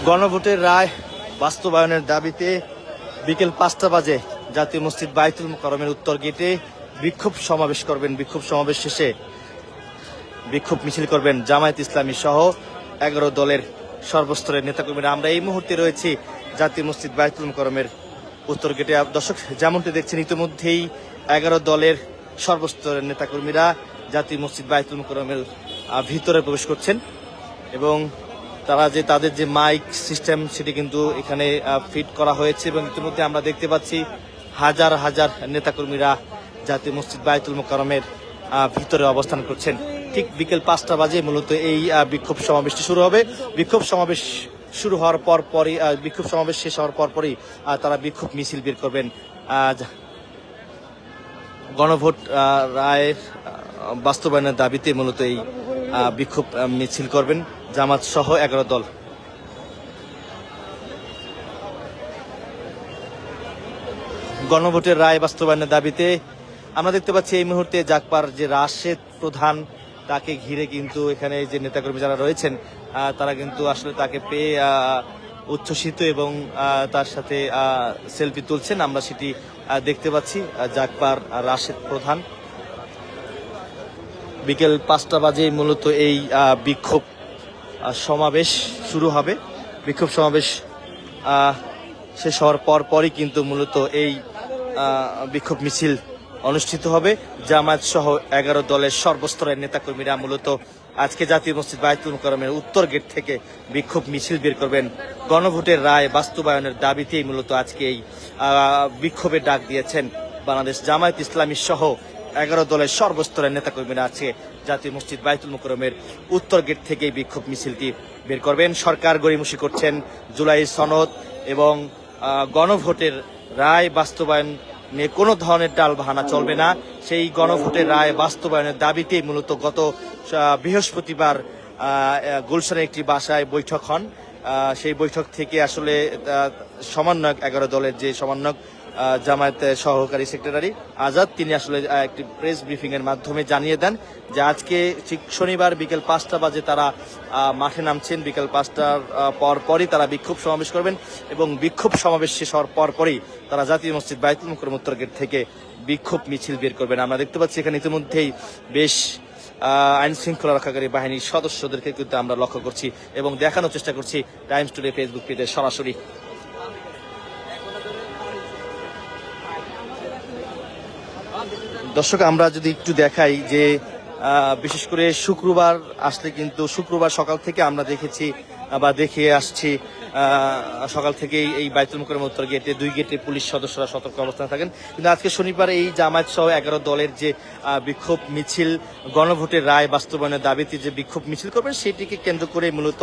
গণভোটের রায় বাস্তবায়নের দাবিতে বিকেল 5টা বাজে জাতীয় মসজিদ বাইতুল মোকাররমের উত্তর গেটে বিক্ষোভ সমাবেশ করবেন। বিক্ষোভ সমাবেশ শেষে বিক্ষোভ মিছিল করবেন জামায়াত ইসলামী সহ 11 দলের সর্বস্তরের নেতাকর্মীরা। আমরা এই মুহূর্তে রয়েছি জাতীয় মসজিদ বাইতুল মোকাররমের উত্তর গেটে। দর্শক, যেমনটি দেখছেন ইতিমধ্যেই 11 দলের সর্বস্তরের নেতাকর্মীরা জাতীয় মসজিদ বাইতুল মোকাররমের ভিতরে প্রবেশ করছেন এবং তাদের যে মাইক সিস্টেম সেটি কিন্তু এখানে ফিট করা হয়েছে এবং ইতিমধ্যে আমরা দেখতে পাচ্ছি হাজার হাজার নেতাকর্মীরা জাতীয় মসজিদ বাইতুল মোকাররমের ভিতরে অবস্থান করছেন। ঠিক বিকেল 5টা বাজে মূলত এই বিক্ষোভ সমাবেশটি শুরু হবে। বিক্ষোভ সমাবেশ শুরু হওয়ার পরপরই বিক্ষোভ সমাবেশ শেষ হওয়ার পরপরই তারা বিক্ষোভ মিছিল বের করবেন। গণভোট রায়ের বাস্তবায়নের দাবিতে মূলত এই বিক্ষোভ মিছিল করবেন জামাত সহ 11 দল। গণভোটের রায় বাস্তবায়নের দাবিতে আমরা দেখতে পাচ্ছি এই মুহূর্তে জাগপার যে রাশেদ প্রধান, তাকে ঘিরে কিন্তু এখানে যে নেতাকর্মী যারা রয়েছেন তারা কিন্তু আসলে তাকে পেয়ে উচ্ছ্বসিত এবং তার সাথে সেলফি তুলছেন। আমরা সেটি দেখতে পাচ্ছি। জাগপার রাশেদ প্রধান। বিকেল 5টা বাজে মূলত এই বিক্ষোভ সমাবেশ শুরু হবে। বিক্ষোভ সমাবেশ শেষ হওয়ার পরই কিন্তু মূলত এই বিক্ষোভ মিছিল অনুষ্ঠিত হবে। জামায়াত সহ 11 দলের সর্বস্তরের নেতাকর্মীরা মূলত আজকে জাতীয় মসজিদ বাইতুল মোকাররমের উত্তর গেট থেকে বিক্ষোভ মিছিল বের করবেন। গণভোটের রায় বাস্তবায়নের দাবিতেই মূলত আজকে এই বিক্ষোভের ডাক দিয়েছেন বাংলাদেশ জামায়াত ইসলামী সহ 11 দলের সর্বস্তরের নেতাকর্মীরা আছে জাতীয় মসজিদ বাইতুল মোকাররমের উত্তর গেট থেকে বিক্ষোভ মিছিলটি বের করবেন। সরকার গড়িমসি করছেন জুলাই সনদ এবং গণভোটের রায় বাস্তবায়ন নিয়ে কোনো ধরনের টালবাহানা চলবে না। সেই গণভোটের রায় বাস্তবায়নের দাবিতেই মূলত গত বৃহস্পতিবার গুলশানের একটি বাসায় বৈঠক হন। সেই বৈঠক থেকে আসলে সমন্বয়ক 11 দলের যে সমন্বয়ক জামায়াতের সহকারী সেক্রেটারি আজাদ, তিনি আসলে একটি প্রেস ব্রিফিং এর মাধ্যমে জানিয়ে দেন যে আজকে ঠিক শনিবার বিকেল 5টা বাজে তারা মাঠে নামছেন। বিকেল 5টার পরই তারা বিক্ষোভ সমাবেশ করবেন এবং বিক্ষোভ সমাবেশ শেষ হওয়ার পরই তারা জাতীয় মসজিদ বাইতুল মোকাররম উত্তর গেট থেকে বিক্ষোভ মিছিল বের করবেন। আমরা দেখতে পাচ্ছি এখানে ইতিমধ্যেই বেশ আইন শৃঙ্খলা রক্ষাকারী বাহিনীর সদস্যদেরকে কিন্তু আমরা লক্ষ্য করছি এবং দেখানোর চেষ্টা করছি টাইমস টুডে ফেসবুক পেজে সরাসরি। দর্শক, আমরা যদি একটু দেখাই যে বিশেষ করে শুক্রবার আসলে কিন্তু শুক্রবার সকাল থেকে আমরা দেখেছি বা দেখে আসছি সকাল থেকেই এই বাইতুল মোকাররম উত্তর গেটে 2 গেটে পুলিশ সদস্যরা সতর্ক অবস্থানে থাকেন। কিন্তু আজকে শনিবার এই জামায়াত সহ 11 দলের যে বিক্ষোভ মিছিল গণভোটের রায় বাস্তবায়নের দাবিতে যে বিক্ষোভ মিছিল করবেন সেটিকে কেন্দ্র করে মূলত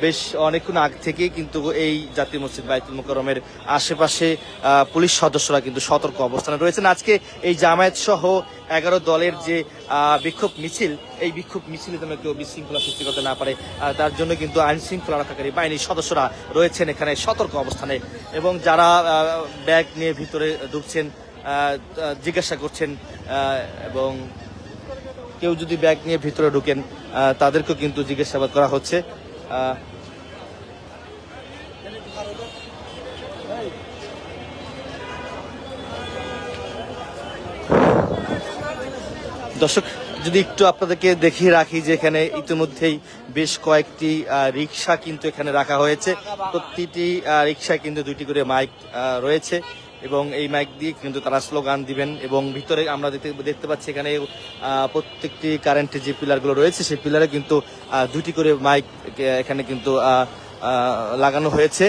বেশ অনেকক্ষণ আগ থেকেই কিন্তু এই জাতীয় মসজিদ বাইতুল মোকাররমের আশেপাশে পুলিশ সদস্যরা কিন্তু সতর্ক অবস্থানে রয়েছেন। আজকে এই জামায়াত সহ 11 দলের যে বিক্ষোভ মিছিল, এই বিক্ষোভ মিছিলে যেন কেউ বিশৃঙ্খলা সৃষ্টি করতে না পারে তার জন্য কিন্তু আইন শৃঙ্খলা রক্ষাকারী বাহিনীর সদস্যরা রয়েছেন এখানে সতর্ক অবস্থানে এবং যারা ব্যাগ নিয়ে ভিতরে ঢুকছেন জিজ্ঞাসা করছেন এবং কেউ যদি ব্যাগ নিয়ে ভিতরে ঢুকেন তাদেরকেও কিন্তু জিজ্ঞাসাবাদ করা হচ্ছে। দর্শক, যদি একটু আপনাদেরকে দেখিয়ে রাখি যে এখানে ইতিমধ্যেই বেশ কয়েকটি রিক্সা কিন্তু এখানে রাখা হয়েছে। প্রতিটি রিক্সায় কিন্তু 2টি করে মাইক রয়েছে এবং এই মাইক দিয়ে কিন্তু তারা স্লোগান দিবেন এবং ভিতরে আমরা দেখতে পাচ্ছি এখানে প্রত্যেকটি কারেন্টের যে পিলারগুলো রয়েছে সেই পিলারে কিন্তু 2টি করে মাইক এখানে কিন্তু লাগানো হয়েছে।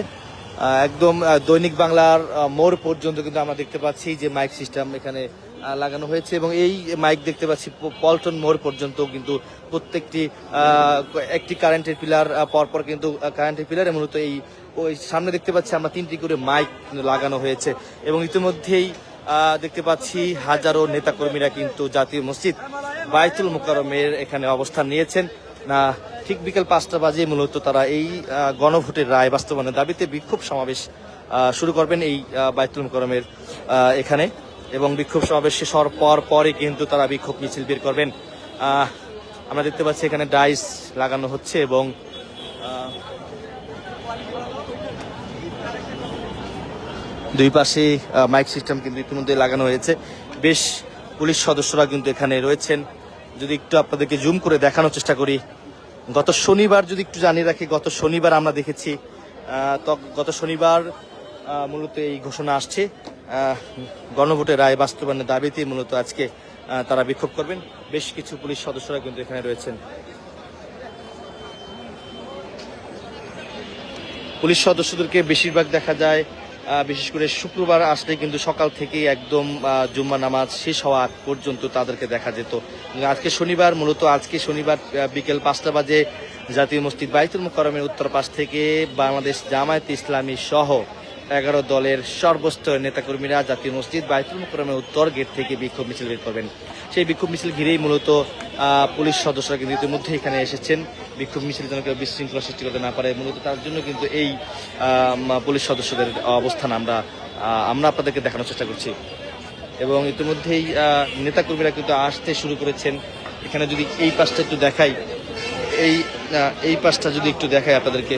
একদম দৈনিক বাংলার মোড় পর্যন্ত কিন্তু আমরা দেখতে পাচ্ছি যে মাইক সিস্টেম এখানে লাগানো হয়েছে এবং এই মাইক দেখতে পাচ্ছি পল্টন মোড় পর্যন্ত কিন্তু প্রত্যেকটি একটি কারেন্টের পিলার পরপর কিন্তু কারেন্টের পিলারে মূলত এই ওই সামনে দেখতে পাচ্ছি আমরা 3টি করে মাইক লাগানো হয়েছে এবং ইতিমধ্যেই দেখতে পাচ্ছি হাজারো নেতাকর্মীরা কিন্তু জাতীয় মসজিদ বাইতুল মোকাররমের এখানে অবস্থান নিয়েছেন। ঠিক বিকেল 5টা বাজে মূলত তারা এই গণভোটের রায় বাস্তবায়নের দাবিতে বিক্ষোভ সমাবেশ শুরু করবেন এই বাইতুল মোকাররমের এখানে এবং বিক্ষোভ সমাবেশ শেষ হওয়ার পরই কিন্তু তারা বিক্ষোভ মিছিল বের করবেন। আমরা দেখতে পাচ্ছি এখানে ডাইস লাগানো হচ্ছে এবং দুই পাশে মাইক সিস্টেম কিন্তু ইতিমধ্যে লাগানো হয়েছে। বেশ পুলিশ সদস্যরা কিন্তু এখানে রয়েছেন। যদি একটু আপনাদেরকে জুম করে দেখানোর চেষ্টা করি, গত শনিবার যদি একটু জানিয়ে রাখি, গত শনিবার আমরা দেখেছি গত শনিবার মূলত এই ঘোষণা আসছে গণভোটের রায় বাস্তবায়নের দাবিতে মূলত আজকে তারা বিক্ষোভ করবেন। বেশ কিছু পুলিশ সদস্যরা কিন্তু এখানে রয়েছেন। পুলিশ সদস্যদেরকে বেশিরভাগ দেখা যায় বিশেষ করে শুক্রবার আসলে কিন্তু সকাল থেকেই একদম জুম্মা নামাজ শেষ হওয়া পর্যন্ত তাদেরকে দেখা যেত। আজকে শনিবার, মূলত আজকে শনিবার বিকেল 5টা বাজে জাতীয় মসজিদ বাইতুল মুকাররমের উত্তর পাশ থেকে বাংলাদেশ জামায়াত ইসলামী সহ 11 দলের সর্বস্তরের নেতাকর্মীরা জাতীয় মসজিদ বাইতুল মুকাররমের উত্তর গেট থেকে বিক্ষোভ মিছিল বের করবেন। সেই বিক্ষোভ মিছিল ঘিরেই মূলত পুলিশ সদস্যরা কিন্তু ইতিমধ্যে এখানে এসেছেন। বিক্ষোভ মিছিল যেন কেউ বিশৃঙ্খলা সৃষ্টি করতে না পারে, মূলত তার জন্য কিন্তু এই পুলিশ সদস্যদের অবস্থান আমরা আপনাদেরকে দেখানোর চেষ্টা করছি। এবং ইতিমধ্যেই নেতাকর্মীরা কিন্তু আসতে শুরু করেছেন। এখানে যদি এই পাশটা একটু দেখাই, এই পাশটা যদি একটু দেখাই আপনাদেরকে,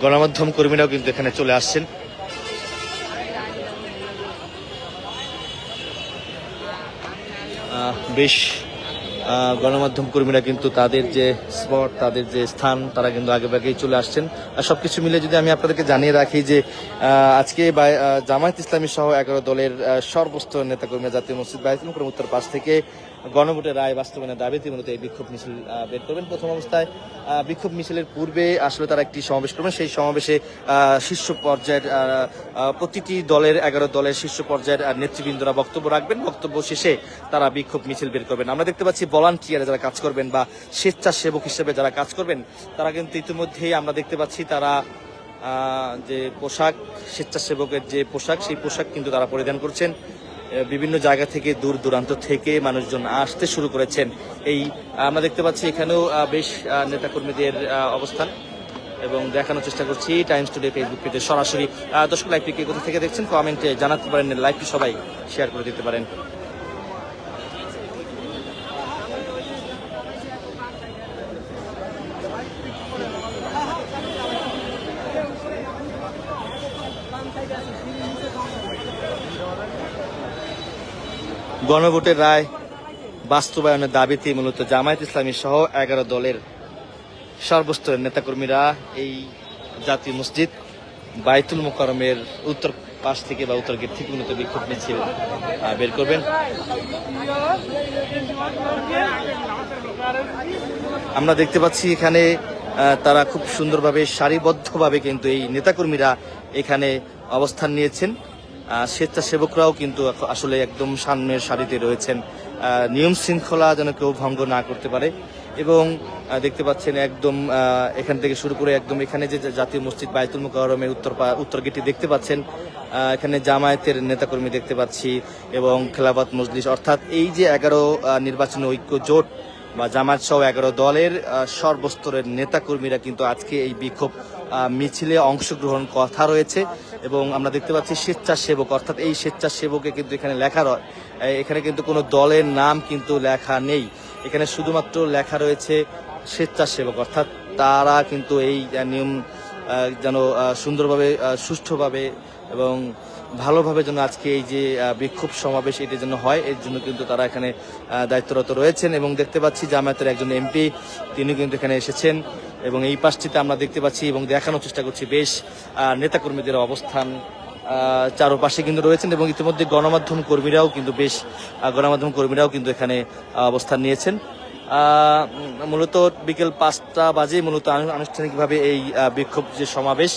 গণমাধ্যম কর্মীরাও কিন্তু এখানে চলে আসছেন। বেশ গণমাধ্যম কর্মীরা কিন্তু তাদের যে স্পট, তাদের যে স্থান, তারা কিন্তু আগেভাগেই চলে আসছেন। আর সবকিছু মিলে যদি আমি আপনাদেরকে জানিয়ে রাখি যে আজকে জামায়াত ইসলামী সহ 11 দলের সর্বস্তর নেতাকর্মীরা জাতীয় মসজিদ বাইতুল মুকাররম উত্তর পাশ থেকে গণভোটের রায় বাস্তবায়নের দাবিতে মূলত এই বিক্ষোভ মিছিল বের করবেন। প্রথম অবস্থায় বিক্ষোভ মিছিলের পূর্বে আসলে তারা একটি সমাবেশ করবেন। সেই সমাবেশে শীর্ষ পর্যায়ের প্রতিটি দলের 11 দলের শীর্ষ পর্যায়ের নেতৃবৃন্দরা বক্তব্য রাখবেন। বক্তব্য শেষে তারা বিক্ষোভ মিছিল বের করবেন। আমরা দেখতে পাচ্ছি ভলান্টিয়ারে যারা কাজ করবেন বা স্বেচ্ছাসেবক হিসেবে যারা কাজ করবেন, তারা কিন্তু ইতিমধ্যেই আমরা দেখতে পাচ্ছি তারা যে পোশাক, স্বেচ্ছাসেবকের যে পোশাক, সেই পোশাক কিন্তু তারা পরিধান করছেন। বিভিন্ন জায়গা থেকে দূর দূরান্ত থেকে মানুষজন আসতে শুরু করেছেন। এই আমরা দেখতে পাচ্ছি এখানেও বেশ নেতাকর্মীদের অবস্থান এবং দেখানোর চেষ্টা করছি টাইমস টুডে ফেসবুক পেজে সরাসরি। দর্শক, লাইভটি কে কোথা থেকে দেখছেন কমেন্টে জানাতে পারেন, লাইভটি সবাই শেয়ার করে দিতে পারেন। গণভোটের রায় বাস্তবায়নের দাবিতে মূলত জামায়াত ইসলামী সহ 11 দলের সর্বস্তরের নেতাকর্মীরা এই জাতীয় মসজিদ বাইতুল মুকাররমের উত্তর পাশ থেকে বা উত্তর গেট থেকে মূলত বিক্ষোভ মিছিল বের করবেন। আমরা দেখতে পাচ্ছি এখানে তারা খুব সুন্দরভাবে সারিবদ্ধভাবে কিন্তু এই নেতাকর্মীরা এখানে অবস্থান নিয়েছেন। স্বেচ্ছাসেবকরাও কিন্তু আসলে একদম সামনের সারিতে রয়েছেন, নিয়ম শৃঙ্খলা যেন কেউ ভঙ্গ না করতে পারে। এবং দেখতে পাচ্ছেন একদম এখান থেকে শুরু করে একদম এখানে যে জাতীয় মসজিদ বাইতুল মুকাররমের উত্তর গেটটি দেখতে পাচ্ছেন, এখানে জামায়াতের নেতাকর্মী দেখতে পাচ্ছি এবং খেলাফত মজলিস, অর্থাৎ এই যে 11 নির্বাচনী ঐক্য জোট বা জামায়াত সহ 11 দলের সর্বস্তরের নেতাকর্মীরা কিন্তু আজকে এই বিক্ষোভ মিছিলে অংশগ্রহণ কথা রয়েছে। এবং আমরা দেখতে পাচ্ছি স্বেচ্ছাসেবক, অর্থাৎ এই স্বেচ্ছাসেবকে কিন্তু এখানে লেখা রয়, এখানে কিন্তু কোনো দলের নাম কিন্তু লেখা নেই, এখানে শুধুমাত্র লেখা রয়েছে স্বেচ্ছাসেবক। অর্থাৎ তারা কিন্তু এই নিয়ম যেন সুন্দরভাবে, সুষ্ঠুভাবে এবং ভালোভাবে যেন আজকে এই যে বিক্ষোভ সমাবেশ এটি যেন হয়, এর জন্য কিন্তু তারা এখানে দায়িত্বরত রয়েছেন। এবং দেখতে পাচ্ছি জামায়াতের একজন এমপি, তিনি কিন্তু এখানে এসেছেন এবং এই পাশটিতে আমরা দেখতে পাচ্ছি এবং দেখানোর চেষ্টা করছি বেশ নেতাকর্মীদের অবস্থান চারপাশে কিন্তু রয়েছেন। এবং ইতিমধ্যে গণমাধ্যম কর্মীরাও কিন্তু এখানে অবস্থান নিয়েছেন। মূলত বিকেল 5টা বাজে মূলত আনুষ্ঠানিকভাবে এই বিক্ষোভ যে সমাবেশ,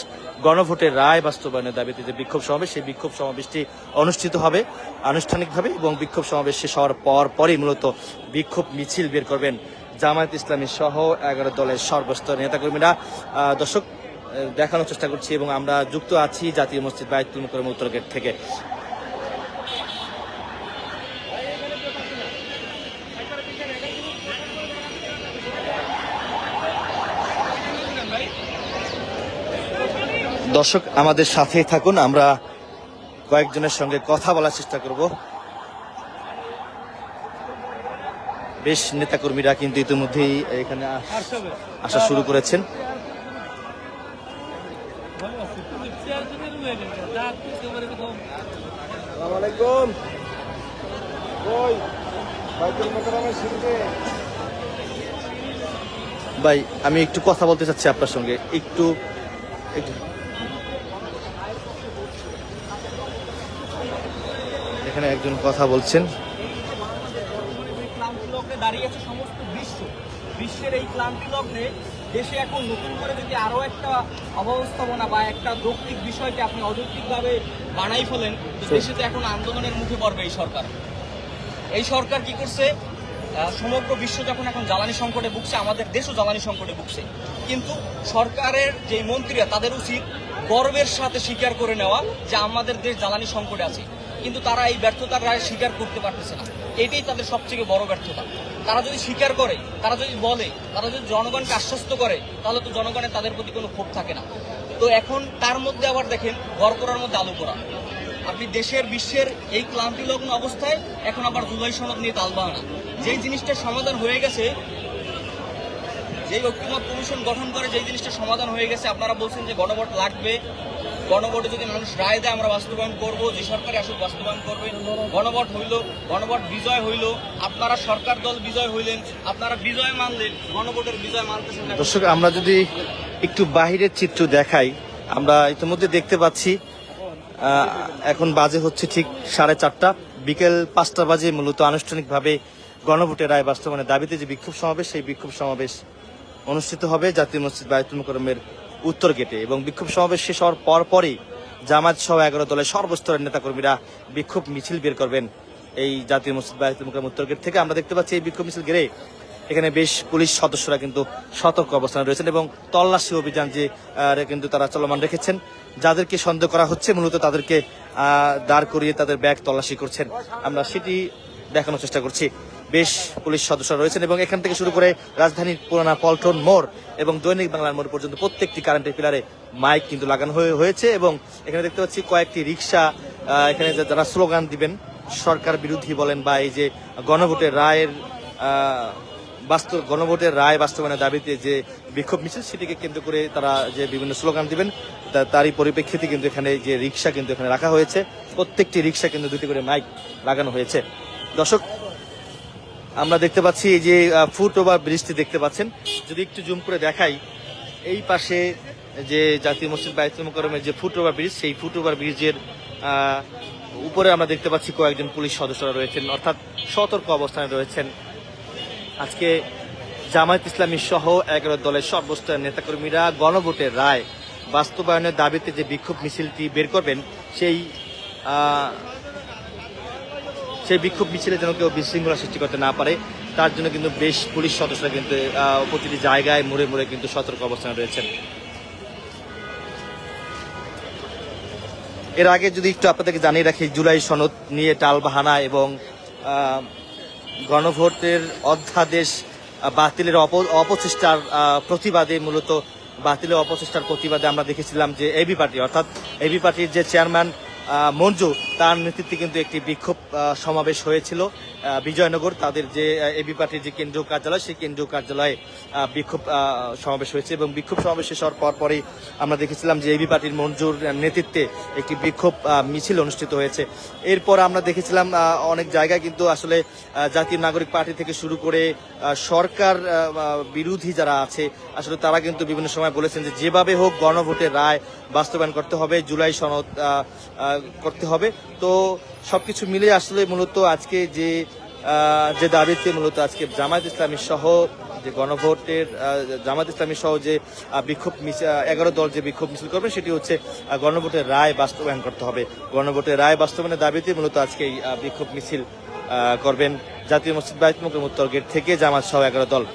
গণভোটের রায় বাস্তবায়নের দাবিতে যে বিক্ষোভ সমাবেশ, সেই বিক্ষোভ সমাবেশটি অনুষ্ঠিত হবে আনুষ্ঠানিকভাবে। এবং বিক্ষোভ সমাবেশ শেষ হওয়ার পরই মূলত বিক্ষোভ মিছিল বের করবেন জামায়াত ইসলামী সহ 11 দলের সর্বস্তরের নেতাকর্মীরা। দর্শক, দেখানোর চেষ্টা করছি এবং আমরা যুক্ত আছি জাতীয় মসজিদ বাইতুল মুকাররম উত্তর গেট থেকে। দর্শক, আমাদের সাথেই থাকুন, আমরা কয়েকজনের সঙ্গে কথা বলার চেষ্টা করব। বেশ নেতাকর্মীরা কিন্তু ইতিমধ্যেই এখানে আসা শুরু করেছেন। ভাই আমি একটু কথা বলতে চাচ্ছি আপনার সঙ্গে একটু এখানে একজন কথা বলছেন। ক্লান্তি লগ্নে দাঁড়িয়ে আছে সমস্ত বিশ্বের এই ক্লান্তি লগ্নে দেশে এখন নতুন করে যদি আরো একটা অব্যবস্থাপনা বা একটা যৌক্তিক বিষয়কে আপনি অযৌক্তিকভাবে বানাই ফেলেন, তো দেশে তো এখন আন্দোলনের মুখে পড়বে এই সরকার কি করছে? সমগ্র বিশ্ব যখন এখন জ্বালানি সংকটে ভুগছে, আমাদের দেশও জ্বালানি সংকটে ভুগছে, কিন্তু সরকারের যে মন্ত্রীরা তাদের উচিত গর্বের সাথে স্বীকার করে নেওয়া যে আমাদের দেশ জ্বালানি সংকটে আছে, কিন্তু তারা এই ব্যর্থতার রায় স্বীকার করতে পারতেছে না। এটাই তাদের সবথেকে বড় ব্যর্থতা। তারা যদি স্বীকার করে, তারা যদি বলে, তারা যদি জনগণকে আশ্বস্ত করে, তাহলে তো জনগণের তাদের প্রতি কোনো ক্ষোভ থাকে না। তো এখন তার মধ্যে আবার দেখেন ঘর করার মধ্যে আলু করা। আপনি বিশ্বের এই ক্লান্তিলগ্ন অবস্থায় এখন আবার জুলাই সনদ নিয়ে তালবাহানা। যেই জিনিসটা সমাধান হয়ে গেছে, যেই ঐক্যমত কমিশন গঠন করে যেই জিনিসটা সমাধান হয়ে গেছে, আপনারা বলছেন যে গণভোট লাগবে, গণভোটে যদি মানুষ রায় দেয় আমরা বাস্তবায়ন করব, যে সরকারি আসুক বাস্তবায়ন করবে। গণভোট হইল, গণভোট বিজয় হইল, আপনারা সরকার দল বিজয় হইলেন, আপনারা বিজয় মানলেন, গণভোটের বিজয় মানতেছেন না। দর্শক আমরা যদি একটু বাহিরের চিত্র দেখাই, আমরা ইতিমধ্যে দেখতে পাচ্ছি এখন বাজে হচ্ছে ঠিক 4:30, বিকেল 5টা বাজে মূলত আনুষ্ঠানিকভাবে গণভোটের রায় বাস্তবায়নের দাবিতে যে বিক্ষোভ সমাবেশ, সেই বিক্ষোভ সমাবেশ অনুষ্ঠিত হবে জাতীয় মসজিদ বায়তুল মোকাররমের উত্তর গেটে। এবং বিক্ষোভ সমাবেশ শেষ হওয়ার পরপরই জামায়াত সহ 11 দলের সর্বস্তরের নেতাকর্মীরা বিক্ষোভ মিছিল বের করবেন এই জাতীয় মসজিদ বায়তুল মোকাররম উত্তর গেট থেকে। আমরা দেখতে পাচ্ছি এই বিক্ষোভ মিছিল ঘিরে এখানে বেশ পুলিশ সদস্যরা কিন্তু সতর্ক অবস্থানে রয়েছেন এবং তল্লাশি অভিযান যে কিন্তু তারা চলমান রেখেছেন। যাদেরকে সন্দেহ করা হচ্ছে মূলত তাদেরকে দাঁড় করিয়ে তাদের ব্যাগ তল্লাশি করছেন, আমরা সেটি দেখানোর চেষ্টা করছি। বেশ পুলিশ সদস্য রয়েছেন এবং এখান থেকে শুরু করে রাজধানীর পুরানা পল্টন মোড় এবং দৈনিক বাংলার মোড় পর্যন্ত প্রত্যেকটি কারেন্টের পিলারে মাইক কিন্তু লাগানো হয়েছে। এবং এখানে দেখতে পাচ্ছি কয়েকটি রিক্সা, এখানে যারা স্লোগান দিবেন সরকার বিরোধী বলেন বা এই যে গণভোটের রায় বাস্তবায়নের দাবিতে যে বিক্ষোভ মিছিল, সেটিকে কেন্দ্র করে তারা যে বিভিন্ন স্লোগান দিবেন তারই পরিপ্রেক্ষিতে কিন্তু এখানে যে রিক্সা কিন্তু এখানে রাখা হয়েছে, প্রত্যেকটি রিক্সা কিন্তু দুটি করে মাইক লাগানো হয়েছে। দর্শক আমরা দেখতে পাচ্ছি এই যে ফুট ওভার ব্রিজটি দেখতে পাচ্ছেন, যদি একটু জুম করে দেখাই, এই পাশে যে জাতীয় মসজিদ বায়তুল মোকাররমের যে ফুট ওভার ব্রিজ, সেই ফুট ওভার ব্রিজের উপরে আমরা দেখতে পাচ্ছি কয়েকজন পুলিশ সদস্যরা রয়েছেন, অর্থাৎ সতর্ক অবস্থানে রয়েছেন। আজকে জামায়াত ইসলামী সহ 11 দলের সর্বস্তরের নেতাকর্মীরা গণভোটের রায় বাস্তবায়নের দাবিতে যে বিক্ষোভ মিছিলটি বের করবেন, সেই বিক্ষোভ মিছিলে যেন কেউ বিশৃঙ্খলা সৃষ্টি করতে না পারে, তার জন্য কিন্তু বেশ পুলিশ সদস্যরা কিন্তু প্রতিটি জায়গায় মোড়ে মোড়ে কিন্তু সতর্ক অবস্থানে রয়েছেন। এর আগে যদি একটু আপনাদেরকে জানিয়ে রাখি, জুলাই সনদ নিয়ে টালবাহানা এবং গণভোটের অধ্যাদেশ বাতিলের অপচেষ্টার প্রতিবাদে আমরা দেখেছিলাম যে এবি পার্টি অর্থাৎ এবি পার্টির যে চেয়ারম্যান মঞ্জু, তার নেতৃত্বে কিন্তু একটি বিক্ষোভ সমাবেশ হয়েছিল বিজয়নগর। তাদের যে এবি পার্টির যে কেন্দ্রীয় কার্যালয়, সেই কেন্দ্রীয় কার্যালয়ে বিক্ষোভ সমাবেশ হয়েছে এবং বিক্ষোভ সমাবেশ শেষ হওয়ার পরপরই আমরা দেখেছিলাম যে এবি পার্টির মঞ্জুর নেতৃত্বে একটি বিক্ষোভ মিছিল অনুষ্ঠিত হয়েছে। এরপর আমরা দেখেছিলাম অনেক জায়গায় কিন্তু আসলে জাতীয় নাগরিক পার্টি থেকে শুরু করে সরকার বিরোধী যারা আছে আসলে তারা কিন্তু বিভিন্ন সময় বলেছেন যে যেভাবে হোক গণভোটের রায় বাস্তবায়ন করতে হবে, জুলাই সনদ করতে হবে। তো সবকিছু মিলে আসলে মূলত আজকে যে দাবিতে মূলত আজকে জামায়াত ইসলামী সহ যে গণভোটের জামায়াত ইসলামী সহ যে বিক্ষোভ মিছিল 11 দল যে বিক্ষোভ মিছিল করবে, সেটি হচ্ছে গণভোটের রায় বাস্তবায়ন করতে হবে। গণভোটের রায় বাস্তবায়নের দাবিতে মূলত আজকে এই বিক্ষোভ মিছিল করবেন জাতীয় মসজিদ বায়তুল মোকাররম উত্তর গেট থেকে জামায়াত সহ 11 দল।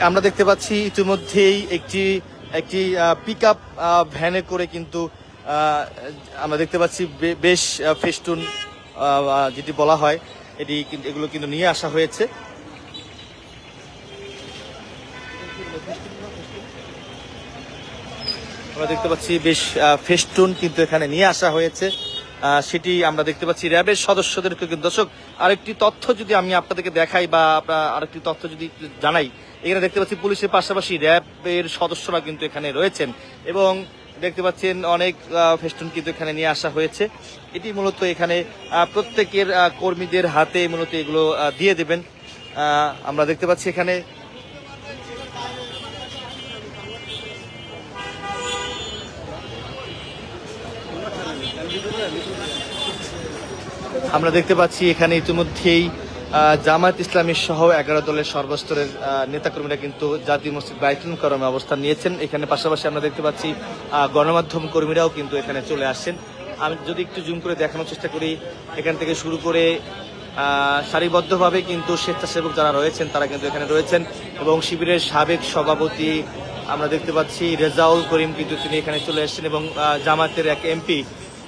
আমরা দেখতে পাচ্ছি ইতিমধ্যেই একটি পিকআপ ভ্যানে করে কিন্তু আমরা দেখতে পাচ্ছি বেশ ফেস্টুন যেটি বলা হয় এগুলো কিন্তু নিয়ে আসা হয়েছে। আমরা দেখতে পাচ্ছি বেশ ফেস্টুন কিন্তু এখানে নিয়ে আসা হয়েছে সেটি আমরা দেখতে পাচ্ছি। র্যাবের সদস্যদেরকে কিন্তু দর্শক আরেকটি তথ্য যদি আমি আপনাদেরকে দেখাই বা আরেকটি তথ্য যদি জানাই, এখানে দেখতে পাচ্ছি পুলিশের পাশাপাশি র্যাবের সদস্যরা কিন্তু এখানে রয়েছেন এবং দেখতে পাচ্ছেন অনেক ফেস্টুন কিন্তু এখানে নিয়ে আসা হয়েছে। এটি মূলত এখানে প্রত্যেকের কর্মীদের হাতে মূলত এগুলো দিয়ে দেবেন। আমরা দেখতে পাচ্ছি এখানে এখানে ইতিমধ্যেই জামায়াত ইসলামী সহ 11 দলের সর্বস্তরের নেতাকর্মীরা কিন্তু জাতীয় মসজিদ বাইতুল মুকাররমে অবস্থান নিয়েছেন। এখানে পাশাপাশি আমরা দেখতে পাচ্ছি গণমাধ্যম কর্মীরাও কিন্তু এখানে চলে আসছেন। আমি যদি একটু জুম করে দেখানোর চেষ্টা করি, এখান থেকে শুরু করে সারিবদ্ধভাবে কিন্তু স্বেচ্ছাসেবক যারা রয়েছেন তারা কিন্তু এখানে রয়েছেন এবং শিবিরের সাবেক সভাপতি আমরা দেখতে পাচ্ছি রেজাউল করিম কিন্তু তিনি এখানে চলে এসেছেন এবং জামায়াতের এক এমপি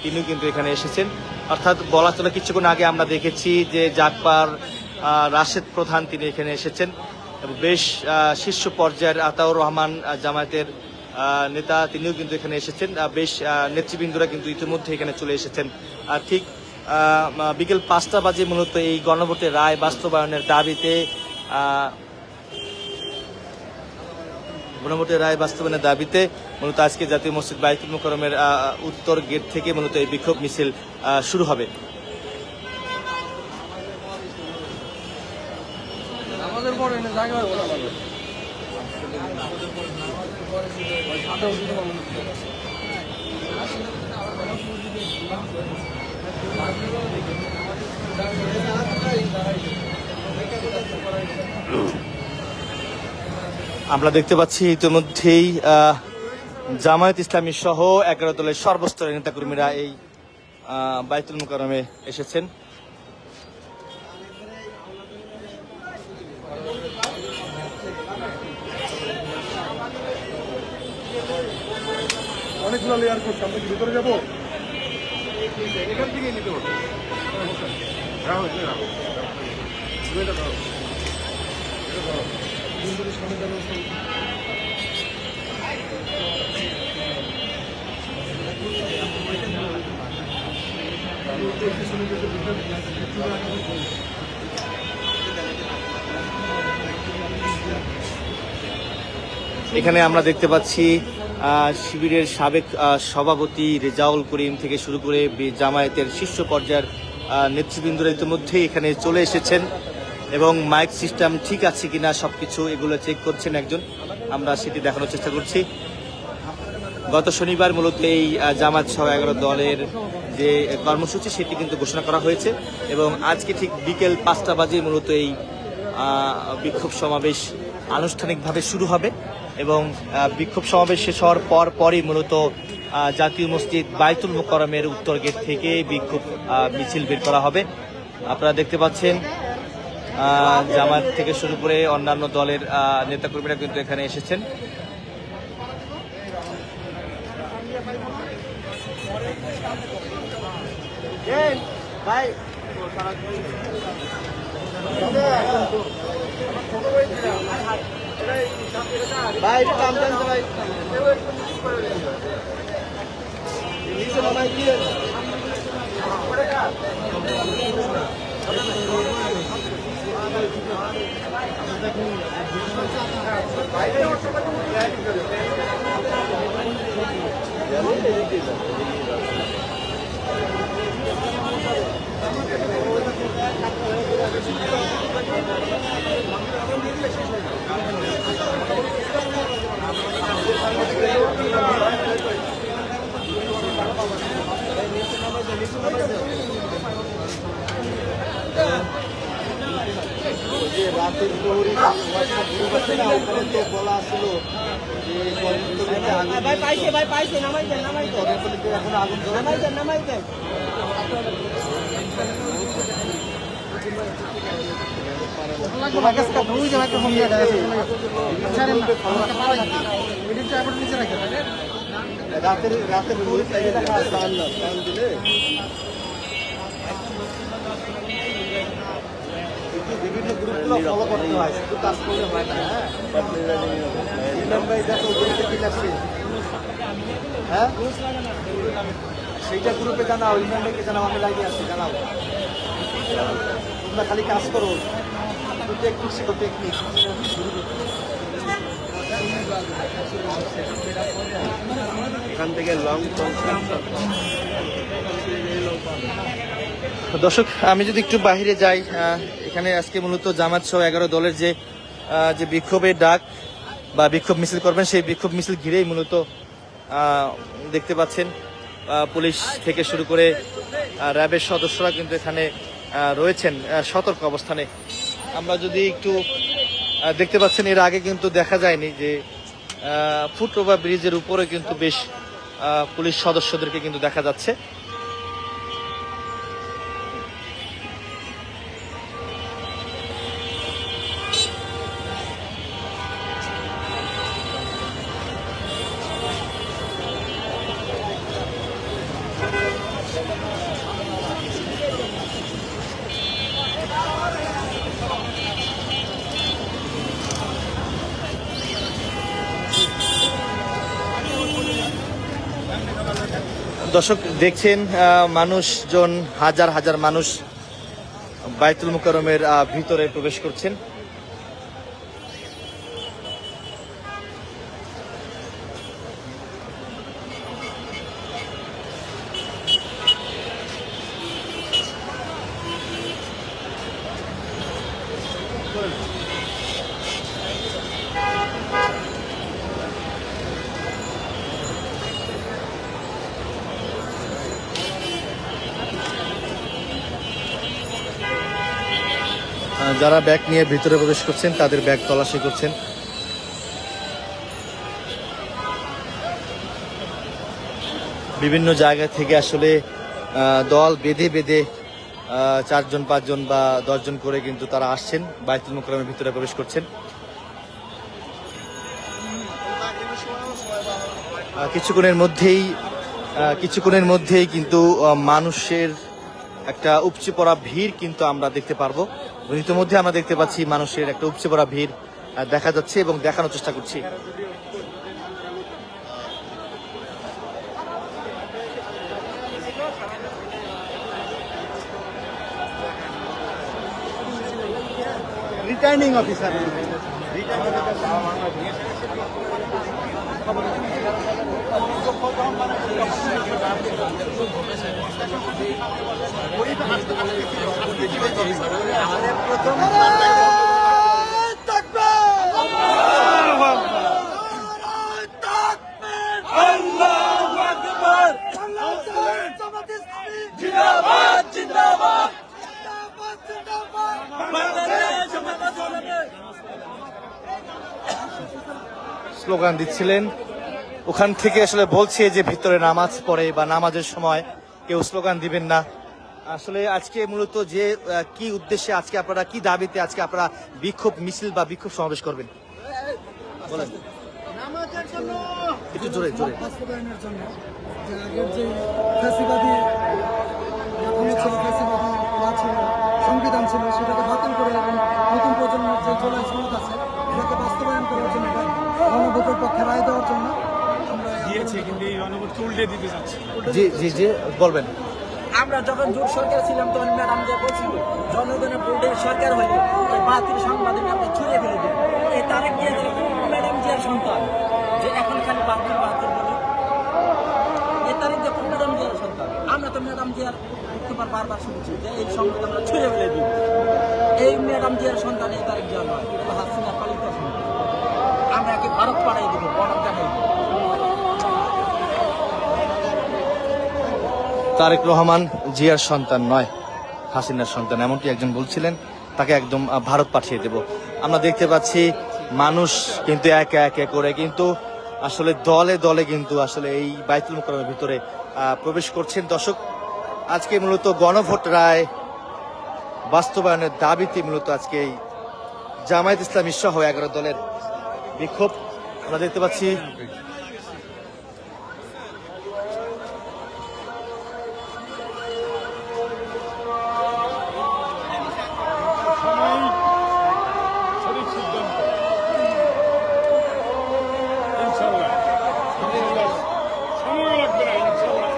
তিনিও কিন্তু এখানে এসেছেন। অর্থাৎ বলা চলে কিছুক্ষণ আগে আমরা দেখেছি যে জাকপার রাশেদ প্রধান তিনি এখানে এসেছেন এবং বেশ শীর্ষ পর্যায়ের আতাউর রহমান জামায়াতের নেতা তিনিও কিন্তু এখানে এসেছেন। বেশ নেতৃবৃন্দরা কিন্তু ইতিমধ্যে এখানে চলে এসেছেন। ঠিক বিকেল 5টা বাজে মূলত এই গণভোটের রায় বাস্তবায়নের দাবিতে মূলত আজকে জাতীয় মসজিদ বাইতুল মুকাররমের উত্তর গেট থেকে মূলত এই বিক্ষোভ মিছিল শুরু হবে। আমরা দেখতে পাচ্ছি ইতিমধ্যেই জামায়াত ইসলামী সহ 11 দলের সর্বস্তরের নেতাকর্মীরা এই বাইতুল মুকাররমে এসেছেন। অনেকগুলো লেয়ার করছে, আমরা কি ভিতরে যাবো? এখান থেকেই নিতে হবে। এখানে আমরা দেখতে পাচ্ছি শিবিরের সাবেক সভাপতি রেজাউল করিম থেকে শুরু করে জামায়াতের শীর্ষ পর্যায়ের নেতৃবৃন্দরা ইতিমধ্যেই এখানে চলে এসেছেন এবং মাইক সিস্টেম ঠিক আছে কিনা সবকিছু এগুলো চেক করছেন একজন। আমরা সেটি দেখানোর চেষ্টা করছি। গত শনিবার মূলত এই জামায়াত সহ 11 দলের যে কর্মসূচি সেটি কিন্তু ঘোষণা করা হয়েছে এবং আজকে ঠিক বিকেল 5টা বাজে মূলত এই বিক্ষোভ সমাবেশ আনুষ্ঠানিকভাবে শুরু হবে এবং বিক্ষোভ সমাবেশ শেষ হওয়ার পরই মূলত জাতীয় মসজিদ বাইতুল মুকাররমের উত্তর গেট থেকে বিক্ষোভ মিছিল বের করা হবে। আপনারা দেখতে পাচ্ছেন জামায়াত থেকে শুরু করে অন্যান্য দলের নেতাকর্মীরা কিন্তু এখানে এসেছেন। রাতের প্রহরী বলা আসছিল এখন আগুন রাতের প্রহরী দিলে বিভিন্ন গ্রুপগুলো ফলো করতে হয়, শুধু কাজ করলে হয় না। হ্যাঁ ভাই দেখো কি লাগছে, হ্যাঁ সেইটা গ্রুপে জানাও, ইংল্যান্ডকে জানাও, আমি লাইনে আছি, জানাও। তোমরা খালি কাজ করো, টেকনিক শিখো, টেকনিক। এখান থেকে লং দর্শক, আমি যদি একটু বাইরে যাই, এখানে আজকে মূলত জামাত সহ 11 দলের যে বিক্ষোভের ডাক বা বিক্ষোভ মিছিল করবেন, সেই বিক্ষোভ মিছিল ঘিরেই মূলত দেখতে পাচ্ছেন পুলিশ থেকে শুরু করে র্যাবের সদস্যরা কিন্তু এখানে রয়েছেন সতর্ক অবস্থানে। আমরা যদি একটু দেখতে পাচ্ছেন, এর আগে কিন্তু দেখা যায়নি যে ফুট ওভার ব্রিজের উপরে কিন্তু বেশ পুলিশ সদস্যদেরকে কিন্তু দেখা যাচ্ছে। দর্শক দেখছেন, মানুষজন হাজার হাজার মানুষ বাইতুল মুকাররমের ভিতরে প্রবেশ করছেন। যারা ব্যাগ নিয়ে ভিতরে প্রবেশ করছেন তাদের ব্যাগ তল্লাশি করছেন। বিভিন্ন জায়গা থেকে আসলে দল বেঁধে বেঁধে 4 জন 5 জন বা 10 জন করে কিন্তু তারা আসছেন, বাইতুল মুকাররমের ভিতরে প্রবেশ করছেন। কিছুক্ষণের মধ্যেই কিন্তু মানুষের একটা উপচে পড়া ভিড় কিন্তু আমরা দেখতে পারবো। ইতিমধ্যে আমরা দেখতে পাচ্ছি মানুষের একটা উপচে পড়া ভিড় দেখা যাচ্ছে এবং দেখানোর চেষ্টা করছি। রিটার্নিং অফিসার স্লোগান দিচ্ছিলেন। ওখান থেকে আসলে বলছে যে ভিতরে নামাজ পড়ে বা নামাজের সময় কেউ স্লোগান দিবেন না। আসলে আজকে মূলত যে কি উদ্দেশ্যে আজকে আপনারা, কি দাবিতে আজকে আপনারা বিক্ষোভ মিছিল বা বিক্ষোভ সমাবেশ করবেন বলেন? নামাজের জন্য, একটু জোরে জোরে। বাস্তবায়নের জন্য যে আগের যে ফ্যাসিবাদী ছিল, সংবিধান ছিল, সেটাকে বাতিল করে এবং নতুন প্রজন্মের যে চলার সনদ আছে এটাকে বাস্তবায়ন করার জন্য, গণভোটের পক্ষে রায় দেওয়ার জন্য আমরা দিয়েছে, কিন্তু এই গণভোটকে উল্টে দিতে চাচ্ছে। জি জি জি বলবেন। আমরা যখন জোট সরকার ছিলাম তখন ম্যাডাম যে বলছিল জনগণের ভোটের সরকার হলে এই বাতিল সংবাদে আমরা ছুঁড়ে ফেলে দেব। এই তারেক জিয়া ম্যাডাম জিয়ার সন্তান, যে এখন খালি বাতিল বাতিল বলে, এই তারেক জিয়া ম্যাডাম জিয়ার সন্তান। আমরা তো ম্যাডাম জিয়ার তোমার বারবার শুনছি যে এই সংবাদ আমরা ছুঁড়ে ফেলে দিই। এই ম্যাডাম জিয়ার সন্তান, এই তারেক জিয়া নয়, এটা হাসিনা পালিত সন্তান। আমরা একে ভারত পাড়াই দেবো, বরফ দেখাই দেবো। তারেক রহমান জিয়ার সন্তান নয়, হাসিনার সন্তান, এমনটি একজন বলছিলেন। তাকে একদম ভারত পাঠিয়ে দেব। আমরা দেখতে পাচ্ছি মানুষ কিন্তু একে একে করে কিন্তু আসলে দলে দলে কিন্তু আসলে এই বাইতুল মুকাররমের ভিতরে প্রবেশ করছেন। দর্শক, আজকে মূলত গণভোট রায় বাস্তবায়নের দাবিতে মূলত আজকে এই জামায়াত ইসলামী সহ 11 দলের বিক্ষোভ আমরা দেখতে পাচ্ছি। সঠিক সিদ্ধান্ত ইনশাল্লাহ, সময় লাগবে না ইনশাল্লাহ।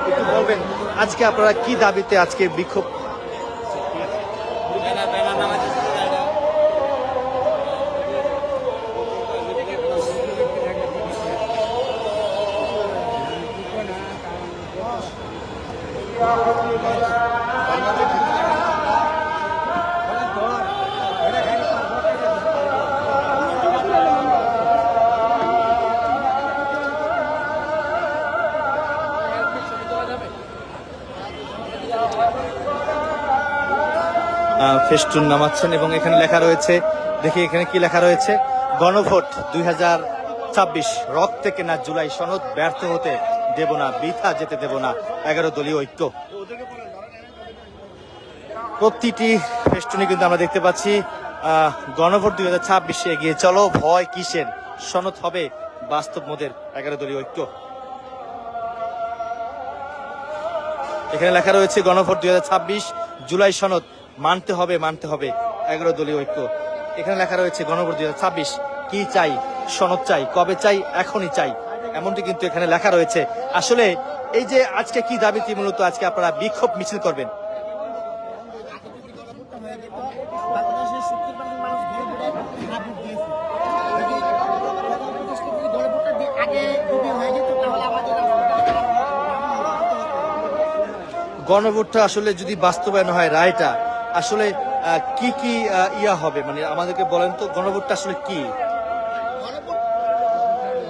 একটু বলবেন আজকে আপনারা কি দাবিতে আজকে বিক্ষোভ? ফেস্টুন নামাচ্ছেন এবং এখানে লেখা রয়েছে, দেখি এখানে কি লেখা রয়েছে, গণভোট 2026 রক্তে কেনা জুলাই সনদ ব্যর্থ হতে দেব না, বৃথা যেতে দেব না, 11 দলীয় ঐক্য। প্রতিটি ফেস্টুনে কিন্তু আমরা দেখতে পাচ্ছি গণভোট 2026 এগিয়ে চলো, ভয় কিসের, সনদ হবে বাস্তব মোদের, 11 দলীয় ঐক্য। এখানে লেখা রয়েছে গণভোট 2026 জুলাই সনদ মানতে হবে, মানতে হবে, 11 দলীয় ঐক্য। এখানে লেখা রয়েছে গণভোট 2026 কি চাই, সনদ চাই, কবে চাই, এখনই চাই, এমনটি কিন্তু এখানে লেখা রয়েছে। আসলে এই যে আজকে কি দাবিতে মূলত আজকে আপনারা বিক্ষোভ মিছিল করবেন? বাংলাদেশের 70% মানুষ ভোট দিয়েছে। আগে যদি হয়ে যেত তাহলে আমাদের গণভোটটা আসলে যদি বাস্তবায়ন হয়, রায়টা আসলে কি কি ইয়া হবে, মানে আমাদেরকে বলেন তো গণভোটটা আসলে কি?